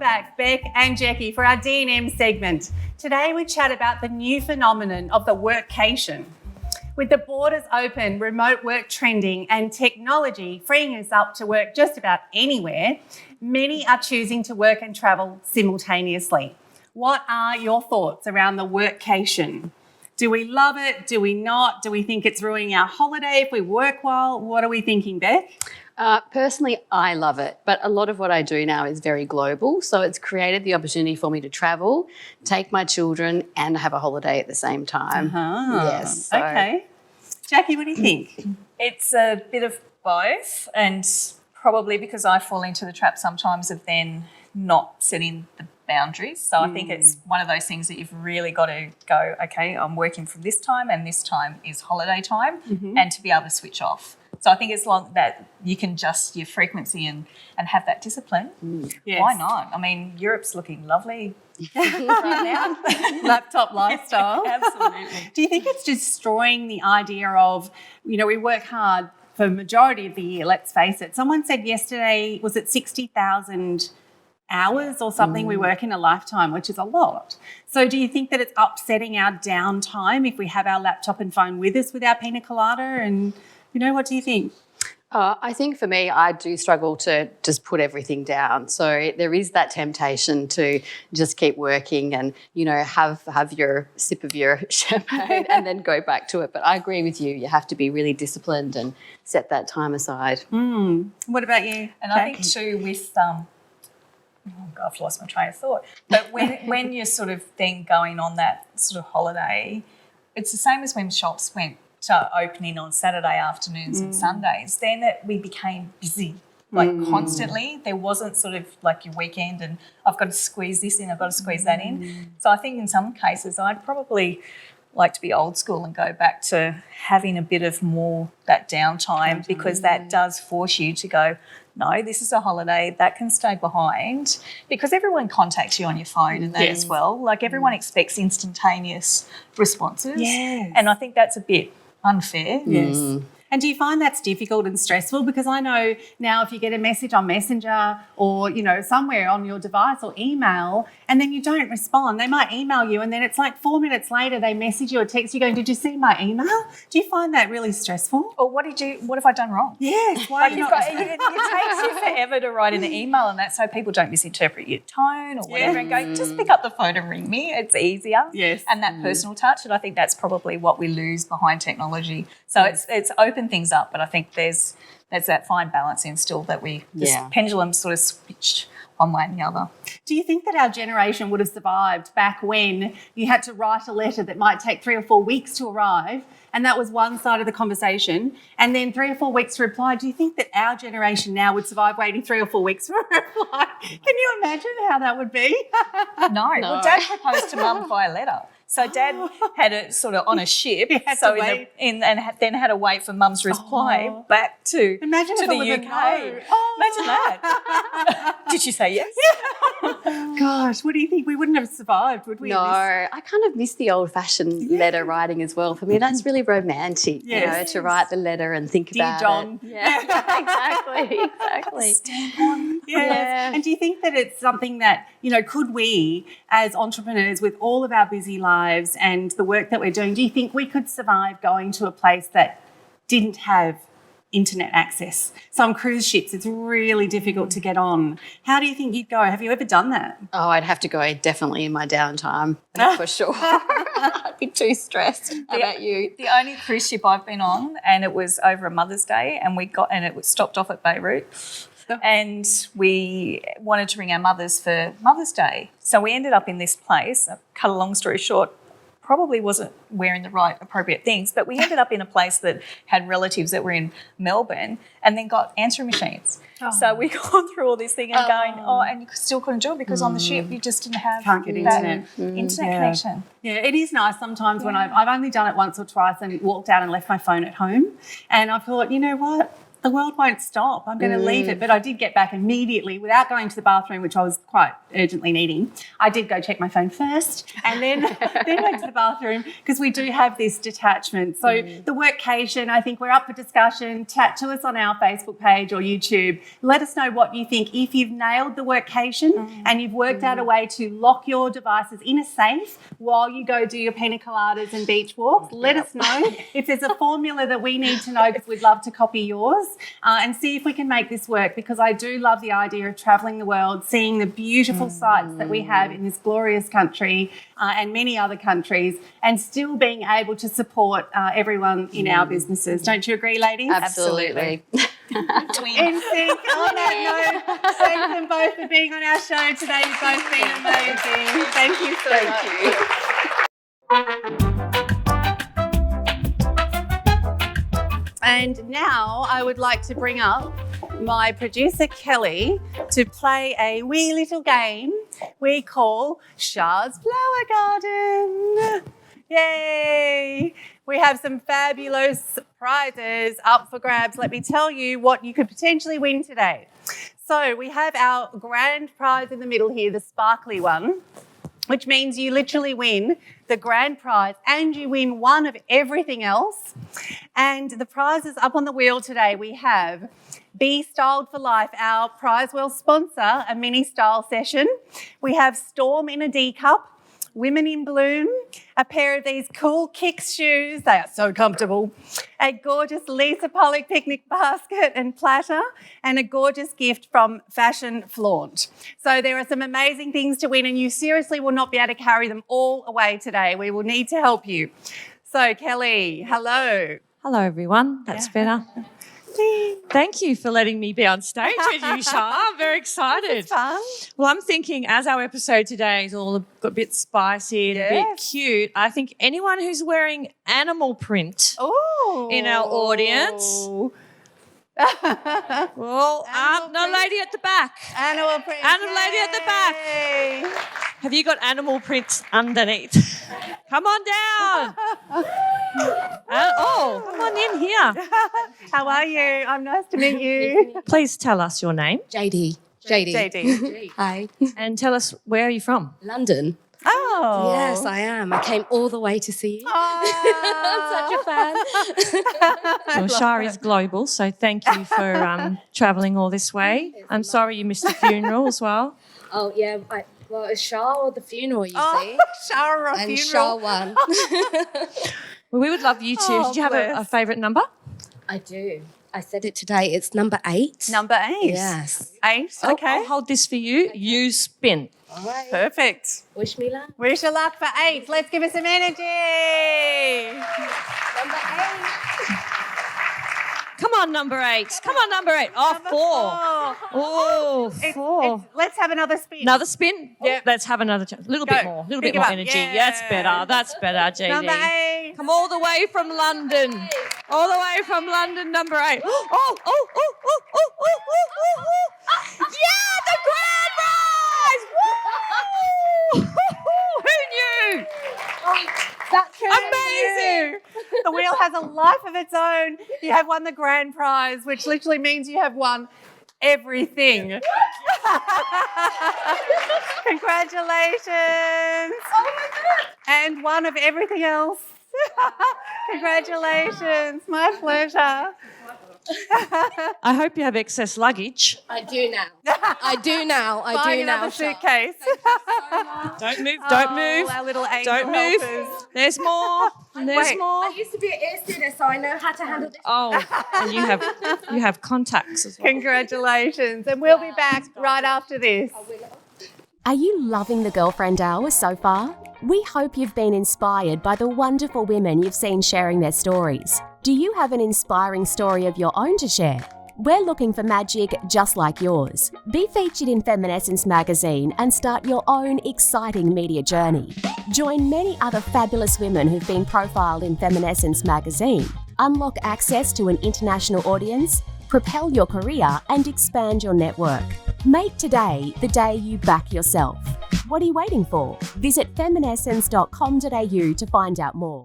back, Beck and Jacqui, for our D&M segment. Today we chat about the new phenomenon of the Work-Cation. With the borders open, remote work trending and technology freeing us up to work just about anywhere, many are choosing to work and travel simultaneously. What are your thoughts around the Work-Cation? Do we love it? Do we not? Do we think it's ruining our holiday if we work well? What are we thinking, Beck? Personally, I love it, but a lot of what I do now is very global, so it's created the opportunity for me to travel, take my children and have a holiday at the same time. Yes. So. Okay. Jacqui, what do you think? It's a bit of both, and probably because I fall into the trap sometimes of then not setting the boundaries. So I think it's one of those things that you've really got to go, okay, I'm working from this time and this time is holiday time, and to be able to switch off. So I think it's like that you can adjust your frequency and have that discipline. Yes. Why not? I mean, Europe's looking lovely right now. Laptop lifestyle. Absolutely. Do you think it's destroying the idea of, you know, we work hard for the majority of the year, let's face it. Someone said yesterday, was it 60,000 hours or something we work in a lifetime, which is a lot. So do you think that it's upsetting our downtime if we have our laptop and phone with us with our pina colada? And, you know, what do you think? I think for me, I do struggle to just put everything down. So there is that temptation to just keep working and, you know, have your sip of your champagne and then go back to it. But I agree with you. You have to be really disciplined and set that time aside. What about you? And I think too with oh God, I've lost my train of thought. But when you're sort of then going on that sort of holiday, it's the same as when shops went to opening on Saturday afternoons and Sundays. Then we became busy, like constantly. There wasn't sort of like your weekend and I've got to squeeze this in, I've got to squeeze that in. So I think in some cases I'd probably like to be old school and go back to having a bit of more that downtime because that does force you to go, no, this is a holiday, that can stay behind because everyone contacts you on your phone and that as well. Like everyone expects instantaneous responses. Yes. And I think that's a bit unfair. Yes. And do you find that's difficult and stressful? Because I know now if you get a message on Messenger or, you know, somewhere on your device or email and then you don't respond, they might email you and then it's like 4 minutes later they message you or text you going, did you see my email? Do you find that really stressful? Or what have I done wrong? Yes. Why Like it takes you forever to write an email and that's so people don't misinterpret your tone or whatever and go, just pick up the phone and ring me. It's easier. Yes. And that personal touch. And I think that's probably what we lose behind technology. So it's opened things up, but I think there's that fine balance in still that this pendulum sort of switched one way and the other. Do you think that our generation would have survived back when you had to write a letter that might take 3 or 4 weeks to arrive and that was one side of the conversation and then 3 or 4 weeks to reply? Do you think that our generation now would survive waiting 3 or 4 weeks for a reply? Can you imagine how that would be? No. Well, Dad proposed to Mum via letter. So Dad had it sort of on a ship, then had to wait for Mum's reply back to the UK. Imagine that. Did she say yes? Gosh, what do you think? We wouldn't have survived, would we? No, I kind of miss the old-fashioned letter writing as well. For me, that's really romantic, you know, to write the letter and think Dear about John. it. Yeah, exactly. Stamp on. Yes. And do you think that it's something that, you know, could we as entrepreneurs with all of our busy lives and the work that we're doing, do you think we could survive going to a place that didn't have internet access? Some cruise ships, it's really difficult to get on. How do you think you'd go? Have you ever done that? Oh, I'd have to go definitely in my downtime, for sure. I'd be too stressed. How about you? The only cruise ship I've been on, and it was over a Mother's Day, and it was stopped off at Beirut. And we wanted to ring our mothers for Mother's Day. So we ended up in this place. Cut a long story short, probably wasn't wearing the right appropriate things, but we ended up in a place that had relatives that were in Melbourne and then got answering machines. So we gone through all this thing and going, and you still couldn't do it because on the ship you just didn't have Can't get internet connection. Yeah, it is nice sometimes when I've only done it once or twice and walked out and left my phone at home and I thought, you know what? the world won't stop. I'm going to leave it. But I did get back immediately without going to the bathroom, which I was quite urgently needing. I did go check my phone first and then went to the bathroom because we do have this detachment. So the Work-Cation, I think we're up for discussion. Chat to us on our Facebook page or YouTube. Let us know what you think. If you've nailed the Work-Cation and you've worked out a way to lock your devices in a safe while you go do your pina coladas and beach walks, let us know. If there's a formula that we need to know, because we'd love to copy yours. And see if we can make this work, because I do love the idea of travelling the world, seeing the beautiful sights that we have in this glorious country and many other countries, and still being able to support everyone in our businesses. Don't you agree, ladies? Absolutely. In sync. On that note, thank them both for being on our show today. You've both been amazing. Thank you so much. And now I would like to bring up my producer, Kelly, to play a wee little game we call Shar's Flower Garden. Yay! We have some fabulous prizes up for grabs. Let me tell you what you could potentially win today. So we have our grand prize in the middle here, the sparkly one, which means you literally win the grand prize and you win one of everything else. And the prizes up on the wheel today, we have Be Styled for Life, our prize will sponsor a mini style session. We have Storm in a D cup, Women in Bloom, a pair of these cool Kicks shoes, they are so comfortable, a gorgeous Lisa Pollock picnic basket and platter, and a gorgeous gift from Fashion Flaunt. So there are some amazing things to win, and you seriously will not be able to carry them all away today. We will need to help you. So Kelly, hello. Hello, everyone. That's better. Thank you for letting me be on stage with you, Shar. I'm very excited. It's fun. Well, I'm thinking as our episode today is all a bit spicy and a bit cute, I think anyone who's wearing animal print in our audience. Well, no lady at the back. Animal print. Animal lady at the back. Have you got animal prints underneath? Come on down. Come on in here. How are you? I'm nice to meet you. Please tell us your name. JD. Hi. And tell us, where are you from? London. Oh. Yes, I am. I came all the way to see you. Oh. I'm such a fan. Well, Shar is global, so thank you for travelling all this way. I'm sorry you missed the funeral as well. Oh, yeah. Well, it's Shar or the funeral, you see. Shar or a And funeral. Shar won. Well, we would love you to. Oh, Did you have a favourite number? I do. I said it today. It's number 8. Number 8. Yes. 8, I'll okay. hold this for you. You spin. All right. Perfect. Wish me luck. Wish you luck for 8. Let's give us some energy. Number 8. Come on, number 8. Come on, number 8. Oh, Number 4. Oh, 4. Let's have another spin. Another spin? Yep. Let's have another chance. A little bit more. A little bit Pick it more up. energy. Yeah. That's better. That's better, JD. Number 8. Come all the way from London. All the way from London, number 8. Oh. Yeah, the grand prize! Woo! Who knew? That's Amazing. The wheel has a life of its own. You have won the grand prize, which literally means you have won everything. Congratulations. Oh my God. And one of everything else. Congratulations. My pleasure. I hope you have excess luggage. I do now. I do now. Buy another Shar. suitcase. Don't move. Don't Oh, move. our little angel Don't move. helpers. There's more. There's Wait. more. I used to be an air stewardess, so I know how to handle this. Oh, and you have contacts as well. Congratulations. And we'll be back right after this. Are you loving the Girlfriend Hour so far? We hope you've been inspired by the wonderful women you've seen sharing their stories. Do you have an inspiring story of your own to share? We're looking for magic just like yours. Be featured in Feminescence magazine and start your own exciting media journey. Join many other fabulous women who've been profiled in Feminescence magazine. Unlock access to an international audience, propel your career and expand your network. Make today the day you back yourself. What are you waiting for? Visit feminescence.com.au to find out more.